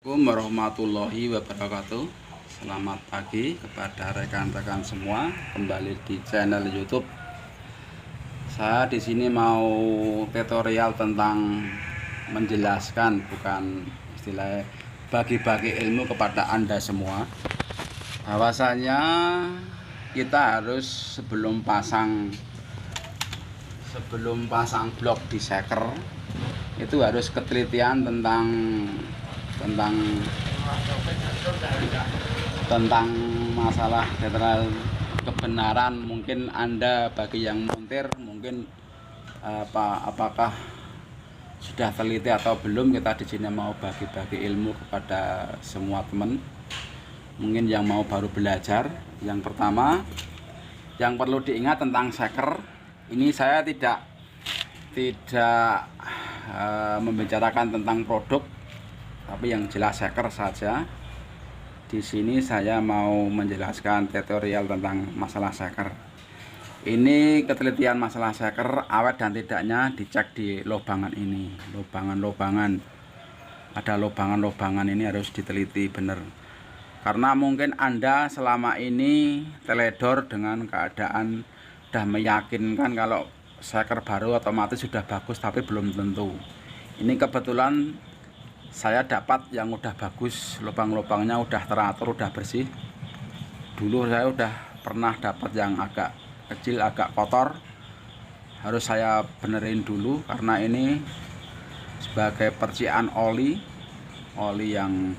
Assalamualaikum warahmatullahi wabarakatuh. Selamat pagi kepada rekan-rekan semua, kembali di channel YouTube. Saya di sini mau tutorial tentang menjelaskan, bukan istilah bagi-bagi ilmu kepada Anda semua. Bahwasanya kita harus sebelum pasang blok di shaker itu harus ketelitian tentang masalah kebenaran. Mungkin Anda bagi yang montir mungkin apakah sudah teliti atau belum. Kita di sini mau bagi-bagi ilmu kepada semua teman mungkin yang mau baru belajar. Yang pertama yang perlu diingat tentang shaker ini, saya tidak membicarakan tentang produk, tapi yang jelas shaker saja. Di sini saya mau menjelaskan tutorial tentang masalah shaker. Ini ketelitian masalah shaker, awet dan tidaknya dicek di lobangan ini. Lobangan ada lobangan ini harus diteliti benar. Karena mungkin Anda selama ini teledor dengan keadaan sudah meyakinkan kalau shaker baru otomatis sudah bagus, tapi belum tentu. Ini kebetulan saya dapat yang udah bagus, lubang-lubangnya udah teratur, udah bersih. Dulu saya udah pernah dapat yang agak kecil, agak kotor, harus saya benerin dulu karena ini sebagai percikan oli yang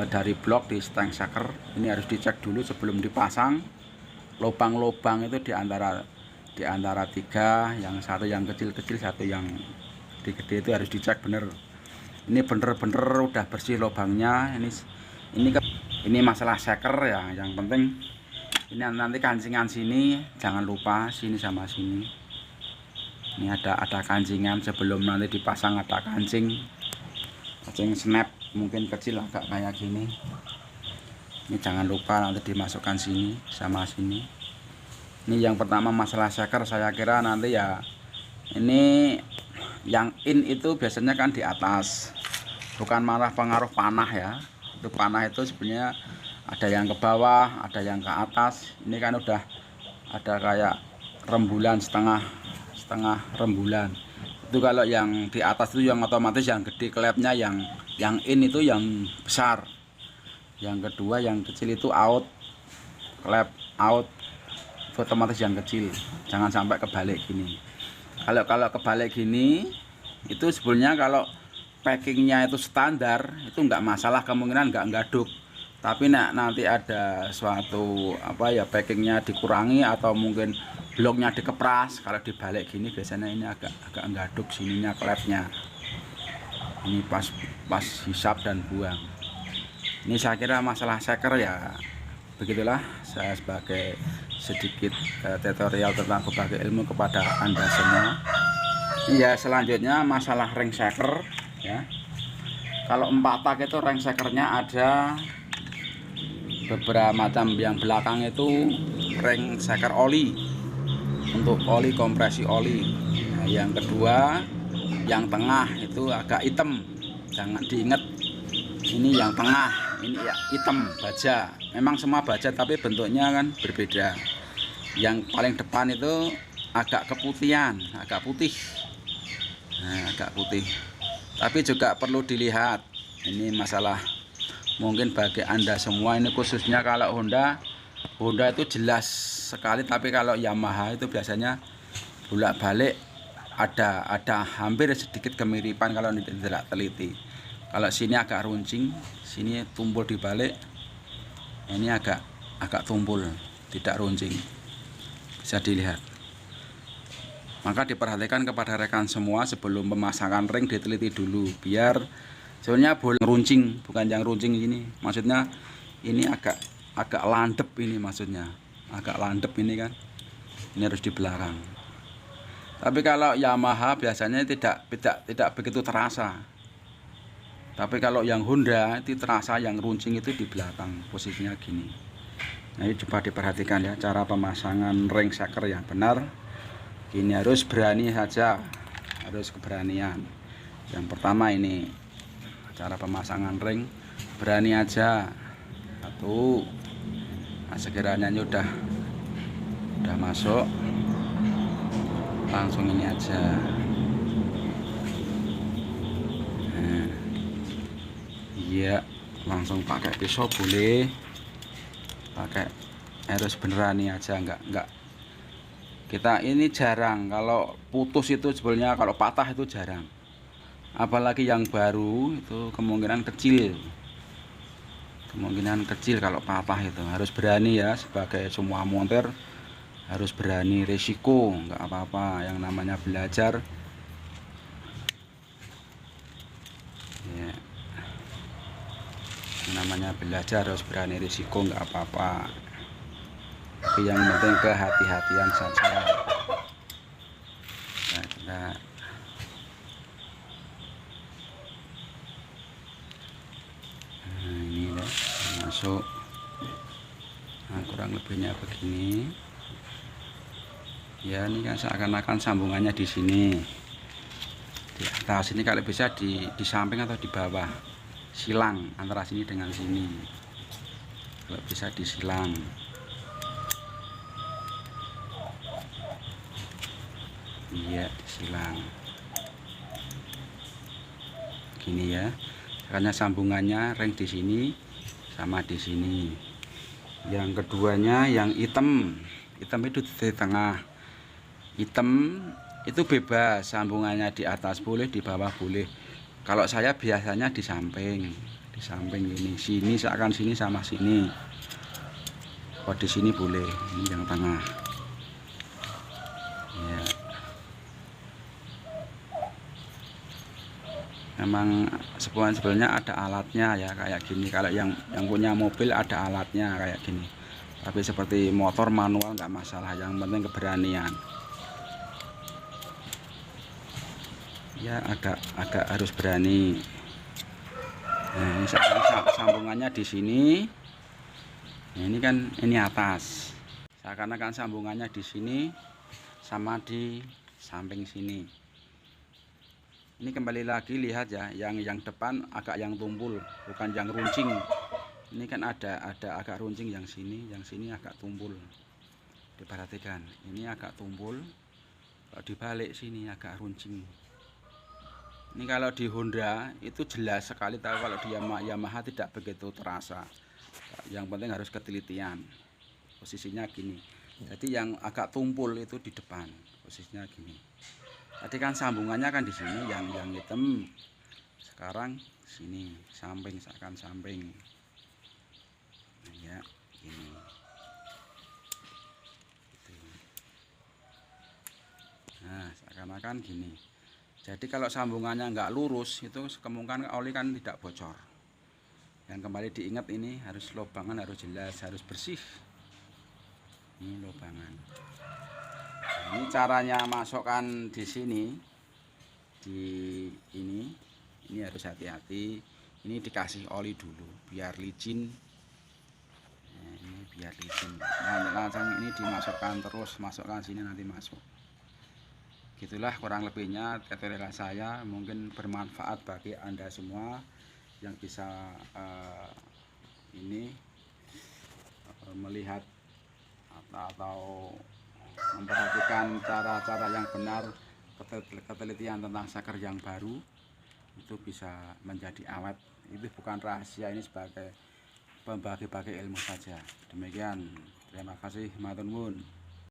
dari blok di stang shaker. Ini harus dicek dulu sebelum dipasang. Lubang-lubang itu di antara tiga, yang satu yang kecil-kecil, satu yang gede itu harus dicek bener. Ini bener-bener udah bersih lubangnya. Ini masalah shaker ya. Yang penting ini nanti kancingan sini jangan lupa, sini sama sini. Ini ada kancingan sebelum nanti dipasang, ada kancing snap mungkin kecil agak kayak gini. Ini jangan lupa nanti dimasukkan sini sama sini. Ini yang pertama masalah shaker. Saya kira nanti ya, ini yang in itu biasanya kan di atas, bukan malah pengaruh panah ya. Itu panah itu sebenarnya ada yang ke bawah, ada yang ke atas. Ini kan udah ada kayak rembulan, setengah rembulan. Itu kalau yang di atas itu yang otomatis yang gede klepnya, yang in itu yang besar. Yang kedua yang kecil itu out, klep out otomatis yang kecil. Jangan sampai kebalik gini. Kalau kebalik gini itu sebenarnya kalau packingnya itu standar itu nggak masalah, kemungkinan nggak gaduk. Tapi nanti ada suatu packingnya dikurangi atau mungkin bloknya dikepras, kalau dibalik gini biasanya ini agak gaduk sininya klepnya. Ini pas hisap dan buang. Ini saya kira masalah shaker ya begitulah. Saya sebagai sedikit tutorial tentang berbagi ilmu kepada Anda semua. Ya, selanjutnya masalah ring shaker ya. Kalau 4 tak itu ring shakernya ada beberapa macam. Yang belakang itu ring shaker oli, untuk oli, kompresi oli. Nah, yang kedua yang tengah itu agak hitam, jangan diingat ini yang tengah ini ya hitam baja. Memang semua baja tapi bentuknya kan berbeda. Yang paling depan itu agak keputihan, agak putih. Nah, agak putih. Tapi juga perlu dilihat. Ini masalah mungkin bagi Anda semua, ini khususnya kalau Honda itu jelas sekali, tapi kalau Yamaha itu biasanya bolak-balik ada hampir sedikit kemiripan kalau tidak teliti. Kalau sini agak runcing, sini tumpul di balik. Ini agak tumpul, tidak runcing. Bisa dilihat. Maka diperhatikan kepada rekan semua sebelum pemasangan ring diteliti dulu, biar sebenarnya boleh runcing, bukan yang runcing ini. Maksudnya ini agak landep, ini maksudnya. Agak landep ini kan. Ini harus di belakang. Tapi kalau Yamaha biasanya tidak begitu terasa. Tapi kalau yang Honda itu terasa, yang runcing itu di belakang, posisinya gini. Nah, ini coba diperhatikan ya cara pemasangan ring shaker yang benar. Ini harus berani saja, harus keberanian. Yang pertama ini cara pemasangan ring berani aja. Satu. Nah, sekiranya ini udah masuk, langsung ini aja. Nah, iya, langsung pakai pisau boleh, pakai harus benerani aja, enggak kita ini jarang kalau putus itu sebenarnya, kalau patah itu jarang, apalagi yang baru itu kemungkinan kecil kalau patah. Itu harus berani ya, sebagai semua montir harus berani, resiko nggak apa-apa, yang namanya belajar ya, namanya belajar harus berani risiko, nggak apa-apa, tapi yang penting kehati-hatian saja. Nah, ini ya, masuk. Nah, kurang lebihnya begini ya. Ini kan seakan-akan sambungannya di sini, di atas ini, kalau bisa di samping atau di bawah, silang antara sini dengan sini, kalau bisa disilang. Iya, disilang gini ya, karena sambungannya ring di sini sama di sini. Yang keduanya yang hitam itu di tengah. Hitam itu bebas, sambungannya di atas boleh, di bawah boleh. Kalau saya biasanya di samping ini, sini seakan sini sama sini. Oh, di sini boleh, ini yang tengah ya. Memang sebenarnya ada alatnya ya, kayak gini. Kalau yang punya mobil ada alatnya kayak gini, tapi seperti motor manual nggak masalah, yang penting keberanian ya, agak harus berani. Nah, ini sambungannya di sini. Nah, ini kan ini atas, seakan-akan sambungannya di sini sama di samping sini. Ini kembali lagi lihat ya, yang depan agak yang tumpul, bukan yang runcing. Ini kan ada agak runcing yang sini agak tumpul. Diperhatikan, ini agak tumpul. Kalau dibalik sini agak runcing. Ini kalau di Honda itu jelas sekali tahu, kalau di Yamaha tidak begitu terasa. Yang penting harus ketelitian. Posisinya gini. Jadi yang agak tumpul itu di depan, posisinya gini. Tadi kan sambungannya kan di sini, yang hitam. Sekarang sini, samping, seakan samping. Nah, ya, ini. Gitu. Nah, seakan-akan gini. Jadi kalau sambungannya nggak lurus, itu kemungkinan oli kan tidak bocor. Yang kembali diingat, ini harus lubangan harus jelas, harus bersih. Ini lubangan. Ini caranya masukkan di sini, ini harus hati-hati. Ini dikasih oli dulu biar licin. Nah, ini biar licin. Nah, langsung ini dimasukkan terus, masukkan sini nanti masuk. Gitulah kurang lebihnya tutorial saya, mungkin bermanfaat bagi Anda semua yang bisa melihat atau memperhatikan cara-cara yang benar, ketelitian tentang seker yang baru itu bisa menjadi awet. Itu bukan rahasia, ini sebagai pembagi-bagi ilmu saja. Demikian, terima kasih, matur nuwun.